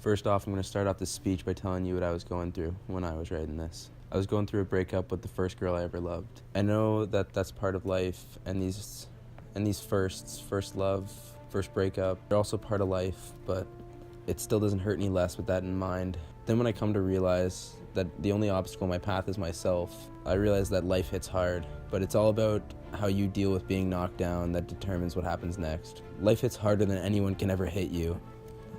First off, I'm going to start off this speech by telling you what I was going through when I was writing this. I was going through a breakup with the first girl I ever loved. I know that that's part of life, and these firsts, first love, first breakup, they're also part of life, but it still doesn't hurt any less with that in mind. Then when I come to realize that the only obstacle in my path is myself, I realize that life hits hard, but it's all about how you deal with being knocked down that determines what happens next. Life hits harder than anyone can ever hit you.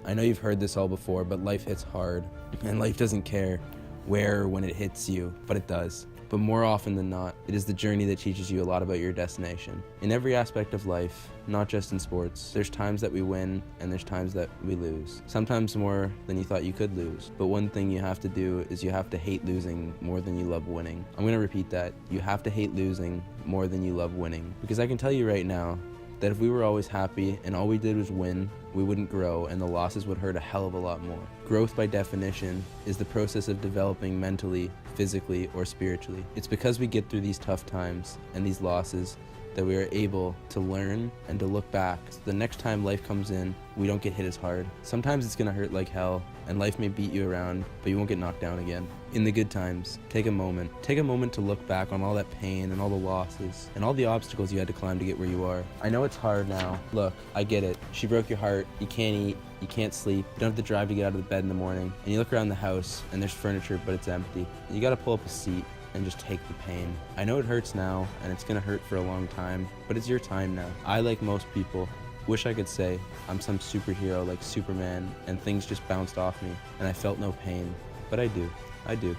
I know you've heard this all before, but life hits hard, and life doesn't care where or when it hits you, but it does. But more often than not, it is the journey that teaches you a lot about your destination. In every aspect of life, not just in sports, there's times that we win and there's times that we lose. Sometimes more than you thought you could lose. But one thing you have to do is you have to hate losing more than you love winning. I'm gonna repeat that. You have to hate losing more than you love winning. Because I can tell you right now, that if we were always happy and all we did was win, we wouldn't grow and the losses would hurt a hell of a lot more. Growth by definition is the process of developing mentally, physically, or spiritually. It's because we get through these tough times and these losses that we are able to learn and to look back. So the next time life comes in, we don't get hit as hard. Sometimes it's gonna hurt like hell and life may beat you around, but you won't get knocked down again. In the good times, take a moment. Take a moment to look back on all that pain and all the losses and all the obstacles you had to climb to get where you are. I know it's hard now. Look, I get it. She broke your heart. You can't eat. You can't sleep. You don't have to drive to get out of the bed in the morning. And you look around the house and there's furniture, but it's empty. You gotta pull up a seat and just take the pain. I know it hurts now and it's gonna hurt for a long time, but it's your time now. I, like most people, wish I could say I'm some superhero like Superman and things just bounced off me and I felt no pain, but I do.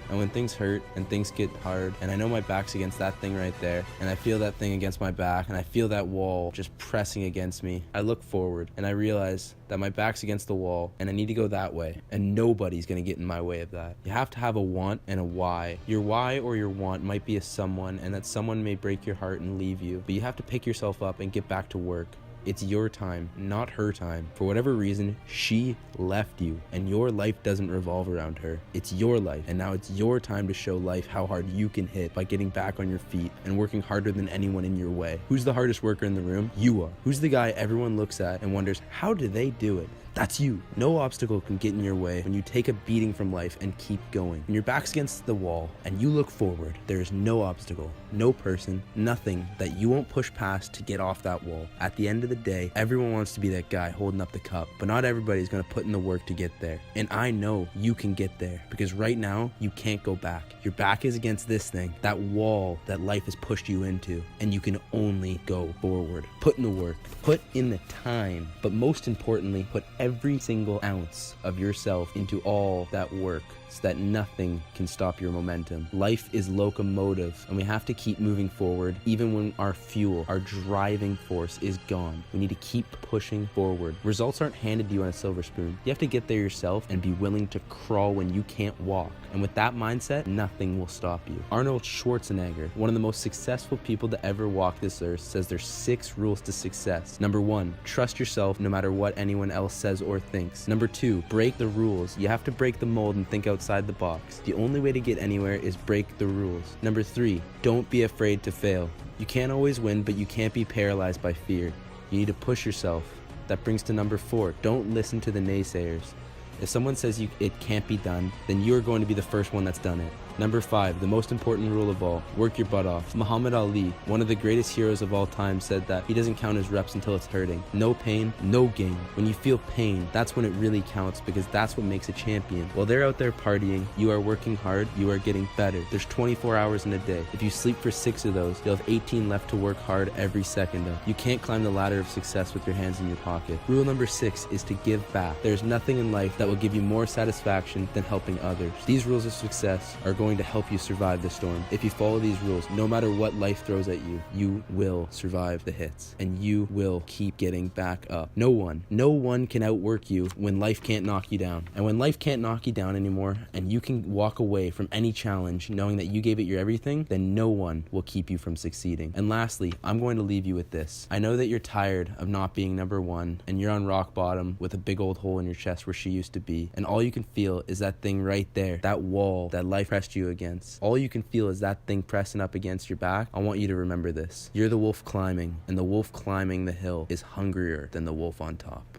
And when things hurt and things get hard and I know my back's against that thing right there and I feel that thing against my back and I feel that wall just pressing against me, I look forward and I realize that my back's against the wall and I need to go that way and nobody's gonna get in my way of that. You have to have a want and a why. Your why or your want might be a someone and that someone may break your heart and leave you, but you have to pick yourself up and get back to work. It's your time, not her time. For whatever reason, she left you, and your life doesn't revolve around her. It's your life, and now it's your time to show life how hard you can hit by getting back on your feet and working harder than anyone in your way. Who's the hardest worker in the room? You are. Who's the guy everyone looks at and wonders, how do they do it? That's you. No obstacle can get in your way when you take a beating from life and keep going. When your back's against the wall and you look forward, there is no obstacle, no person, nothing that you won't push past to get off that wall. At the end of the day, everyone wants to be that guy holding up the cup, but not everybody's gonna put in the work to get there. And I know you can get there because right now you can't go back. Your back is against this thing, that wall that life has pushed you into, and you can only go forward. Put in the work, put in the time, but most importantly, put every single ounce of yourself into all that work so that nothing can stop your momentum. Life is locomotive and we have to keep moving forward even when our fuel, our driving force is gone. We need to keep pushing forward. Results aren't handed to you on a silver spoon. You have to get there yourself and be willing to crawl when you can't walk. And with that mindset, nothing will stop you. Arnold Schwarzenegger, one of the most successful people to ever walk this earth, says there's 6 rules to success. Number 1, trust yourself no matter what anyone else says or thinks. Number 2, break the rules. You have to break the mold and think outside the box. The only way to get anywhere is break the rules. Number 3, don't be afraid to fail. You can't always win, but you can't be paralyzed by fear. You need to push yourself. That brings to number 4, don't listen to the naysayers. If someone says it can't be done, then you're going to be the first one that's done it. Number 5, the most important rule of all, work your butt off. Muhammad Ali, one of the greatest heroes of all time, said that he doesn't count his reps until it's hurting. No pain, no gain. When you feel pain, that's when it really counts because that's what makes a champion. While they're out there partying, you are working hard, you are getting better. There's 24 hours in a day. If you sleep for 6 of those, you'll have 18 left to work hard every second of. You can't climb the ladder of success with your hands in your pocket. Rule number 6 is to give back. There's nothing in life that will give you more satisfaction than helping others. These rules of success are going to help you survive the storm. If you follow these rules, no matter what life throws at you, you will survive the hits and you will keep getting back up. No one can outwork you when life can't knock you down. And when life can't knock you down anymore and you can walk away from any challenge knowing that you gave it your everything, then no one will keep you from succeeding. And lastly, I'm going to leave you with this. I know that you're tired of not being number 1 and you're on rock bottom with a big old hole in your chest where she used to be, and all you can feel is that thing right there, that wall that life pressed you against. All you can feel is that thing pressing up against your back. I want you to remember this. You're the wolf climbing, and the wolf climbing the hill is hungrier than the wolf on top.